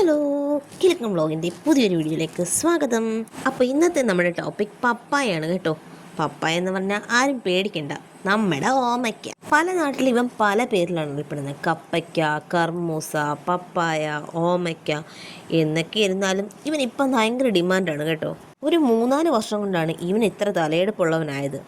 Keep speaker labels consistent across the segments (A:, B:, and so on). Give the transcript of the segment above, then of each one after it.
A: Hello, Kilukkam വ്ളോഗിൻ്റെ പുതിയൊരു വീഡിയോയിലേക്ക് സ്വാഗതം. അപ്പോൾ ഇന്നത്തെ നമ്മുടെ ടോപ്പിക് പപ്പായാണ് കേട്ടോ. പപ്പായ എന്ന് പറഞ്ഞാൽ ആരും പേടിക്കണ്ട, നമ്മുടെ ഓമയ്ക്ക. പല നാട്ടിൽ ഇവൻ പല പേരിലാണ് അറിയപ്പെടുന്നത്. കപ്പയ്ക്ക, കർമൂസ, പപ്പായ, ഓമയ്ക്ക എന്നൊക്കെ ഇരുന്നാലും ഇവൻ ഇപ്പം ഭയങ്കര ഡിമാൻഡാണ് കേട്ടോ. ഒരു 3-4 വർഷം കൊണ്ടാണ് ഇവൻ ഇത്ര തലയെടുപ്പുള്ളവനായത്.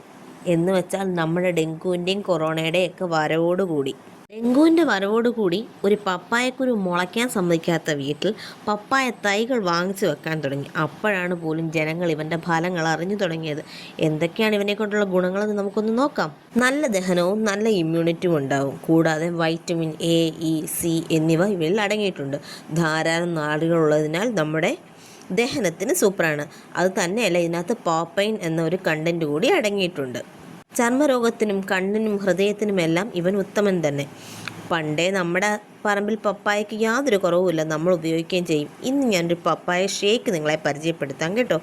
A: എന്ന് വെച്ചാൽ നമ്മുടെ ഡെങ്കുവിൻ്റെയും കൊറോണയുടെയും ഒക്കെ വരവോടുകൂടി ഡെങ്കുവിൻ്റെ വരവോടുകൂടി ഒരു പപ്പായക്കുരു മുളയ്ക്കാൻ സമ്മതിക്കാത്ത വീട്ടിൽ പപ്പായ തൈകൾ വാങ്ങിച്ചു വെക്കാൻ തുടങ്ങി. അപ്പോഴാണ് പോലും ജനങ്ങൾ ഇവൻ്റെ ഫലങ്ങൾ അറിഞ്ഞു തുടങ്ങിയത്. എന്തൊക്കെയാണ് ഇവനെ കൊണ്ടുള്ള ഗുണങ്ങളെന്ന് നമുക്കൊന്ന് നോക്കാം. നല്ല ദഹനവും നല്ല ഇമ്മ്യൂണിറ്റിയും ഉണ്ടാവും. കൂടാതെ വൈറ്റമിൻ എ, ഇ, സി എന്നിവ ഇവയിൽ അടങ്ങിയിട്ടുണ്ട്. ധാരാളം നാരുകളുള്ളതിനാൽ നമ്മുടെ ദഹനത്തിന് സൂപ്പറാണ്. അത് തന്നെയല്ല, ഇതിനകത്ത് പോപ്പൈൻ എന്ന ഒരു കണ്ടൻറ്റ് കൂടി അടങ്ങിയിട്ടുണ്ട്. ചർമ്മരോഗത്തിനും കണ്ണിനും ഹൃദയത്തിനുമെല്ലാം ഇവൻ ഉത്തമൻ തന്നെ. പണ്ടേ നമ്മുടെ പറമ്പിൽ പപ്പായയ്ക്ക് യാതൊരു കുറവുമില്ല, നമ്മൾ ഉപയോഗിക്കുകയും ചെയ്യും. ഇന്ന് ഞാനൊരു പപ്പായ ഷേക്ക് നിങ്ങളെ പരിചയപ്പെടുത്താം കേട്ടോ.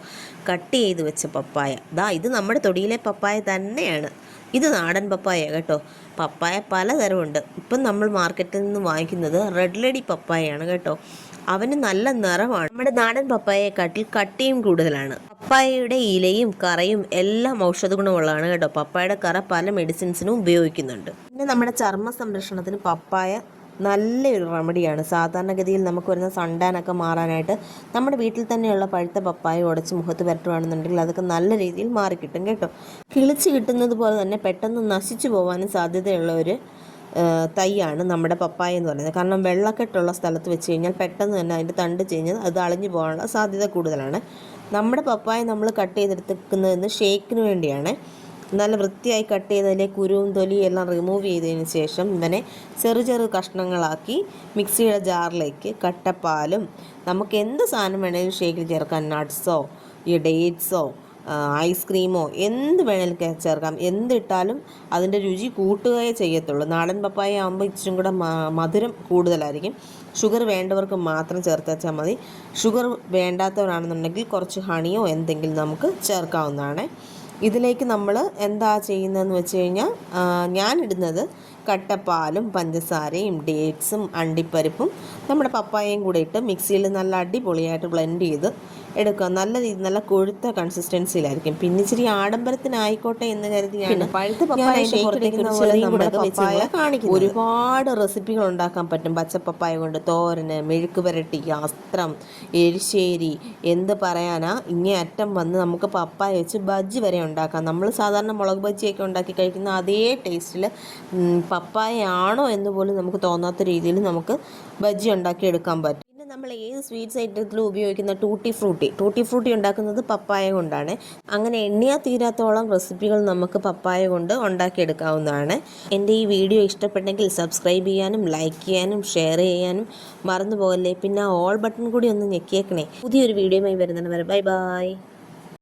A: കട്ട് ചെയ്ത് വെച്ച പപ്പായ, ഇത് നമ്മുടെ തൊടിയിലെ പപ്പായ തന്നെയാണ്. ഇത് നാടൻ പപ്പായ കേട്ടോ. പപ്പായ പലതരമുണ്ട്. ഇപ്പം നമ്മൾ മാർക്കറ്റിൽ നിന്ന് വാങ്ങിക്കുന്നത് റെഡ് ലേഡി പപ്പായയാണ് കേട്ടോ. അവന് നല്ല നിറമാണ്. നമ്മുടെ നാടൻ പപ്പായയെക്കാട്ടിൽ കട്ടിയും കൂടുതലാണ്. പപ്പായയുടെ ഇലയും കറയും എല്ലാം ഔഷധ ഗുണമുള്ളതാണ് കേട്ടോ. പപ്പായയുടെ കറ പല മെഡിസിൻസിനും ഉപയോഗിക്കുന്നുണ്ട്. പിന്നെ നമ്മുടെ ചർമ്മ സംരക്ഷണത്തിന് പപ്പായ നല്ലൊരു റെമഡിയാണ്. സാധാരണഗതിയിൽ നമുക്ക് വരുന്ന സണ്ടാനൊക്കെ മാറാനായിട്ട് നമ്മുടെ വീട്ടിൽ തന്നെയുള്ള പഴുത്ത പപ്പായ ഉടച്ച് മുഖത്ത് പുരട്ടുകയാണെന്നുണ്ടെങ്കിൽ അതൊക്കെ നല്ല രീതിയിൽ മാറിക്കിട്ടും കേട്ടോ. കിളിച്ച് കിട്ടുന്നത് പോലെ തന്നെ പെട്ടെന്ന് നശിച്ചു പോകാനും സാധ്യതയുള്ള ഒരു തൈയാണ് നമ്മുടെ പപ്പായ എന്ന് പറയുന്നത്. കാരണം വെള്ളക്കെട്ടുള്ള സ്ഥലത്ത് വെച്ച് കഴിഞ്ഞാൽ പെട്ടെന്ന് തന്നെ അതിൻ്റെ തണ്ട് ചീഞ്ഞ് അത് അളിഞ്ഞു പോകാനുള്ള സാധ്യത കൂടുതലാണ്. നമ്മുടെ പപ്പായ നമ്മൾ കട്ട് ചെയ്തെടുക്കുന്നതെന്ന് ഷേക്കിന് വേണ്ടിയാണ്. നല്ല വൃത്തിയായി കട്ട് ചെയ്തതിലെ കുരുവും തൊലിയും എല്ലാം റിമൂവ് ചെയ്തതിന് ശേഷം ഇവനെ ചെറു കഷ്ണങ്ങളാക്കി മിക്സിയുടെ ജാറിലേക്ക് കട്ടപ്പാലും നമുക്ക് എന്ത് സാധനം വേണമെങ്കിലും ഷേക്കിൽ ചേർക്കാം. നട്ട്സോ ഡേറ്റ്സോ ഐസ്ക്രീമോ എന്ത് വേണമെങ്കിലും ചേർക്കാം. എന്തിട്ടാലും അതിൻ്റെ രുചി കൂട്ടുകയേ ചെയ്യത്തുള്ളൂ. നാടൻ പപ്പായ ആകുമ്പോൾ ഇച്ചിരി കൂടെ മധുരം കൂടുതലായിരിക്കും. ഷുഗർ വേണ്ടവർക്ക് മാത്രം ചേർത്ത് വെച്ചാൽ മതി. ഷുഗർ വേണ്ടാത്തവരാണെന്നുണ്ടെങ്കിൽ കുറച്ച് ഹണിയോ എന്തെങ്കിലും നമുക്ക് ചേർക്കാവുന്നതാണ്. ഇതിലേക്ക് നമ്മൾ എന്താ ചെയ്യുന്നതെന്ന് വെച്ച് കഴിഞ്ഞാൽ ഞാനിടുന്നത് കട്ടപ്പാലും പഞ്ചസാരയും ഡേറ്റ്സും അണ്ടിപ്പരിപ്പും നമ്മുടെ പപ്പായയും കൂടെ ഇട്ട് മിക്സിയിൽ നല്ല അടിപൊളിയായിട്ട് ബ്ലെൻഡ് ചെയ്ത് എടുക്കുക. നല്ല രീതി നല്ല കൊഴുത്ത കൺസിസ്റ്റൻസിയിലായിരിക്കും. പിന്നെ ഇച്ചിരി ആഡംബരത്തിനായിക്കോട്ടെ എന്ന് കരുതിയാണ് പഴുത്ത പപ്പായ ഒരുപാട് റെസിപ്പികൾ ഉണ്ടാക്കാൻ പറ്റും. പച്ചപ്പപ്പായ കൊണ്ട് തോരന്, മെഴുക്ക് പുരട്ടി, അസ്ത്രം, എരിശ്ശേരി, എന്ത് പറയാനാ. ഇങ്ങേ അറ്റം വന്ന് നമുക്ക് പപ്പായ വെച്ച് ബജ്ജി വരെ ഉണ്ടാക്കാം. നമ്മൾ സാധാരണ മുളക് ബജ്ജിയൊക്കെ ഉണ്ടാക്കി കഴിക്കുന്ന അതേ ടേസ്റ്റിൽ പപ്പായ ആണോ എന്ന് പോലും നമുക്ക് തോന്നാത്ത രീതിയിൽ നമുക്ക് ബജ്ജി ഉണ്ടാക്കി എടുക്കാൻ പറ്റും. പിന്നെ നമ്മൾ ഏത് സ്വീറ്റ്സ് ഐറ്റത്തിലും ഉപയോഗിക്കുന്ന ടൂട്ടി ഫ്രൂട്ടി ഉണ്ടാക്കുന്നത് പപ്പായ കൊണ്ടാണ്. അങ്ങനെ എണ്ണിയാൽ തീരാത്തോളം റെസിപ്പികൾ നമുക്ക് പപ്പായ കൊണ്ട് ഉണ്ടാക്കിയെടുക്കാവുന്നതാണ്. എൻ്റെ ഈ വീഡിയോ ഇഷ്ടപ്പെട്ടെങ്കിൽ സബ്സ്ക്രൈബ് ചെയ്യാനും ലൈക്ക് ചെയ്യാനും ഷെയർ ചെയ്യാനും മറന്നു പോകല്ലേ. പിന്നെ ഓൾ ബട്ടൺ കൂടി ഒന്ന് ഞെക്കിയേക്കണേ. പുതിയൊരു വീഡിയോയുമായി വരുന്നതാണ്. Bye bye.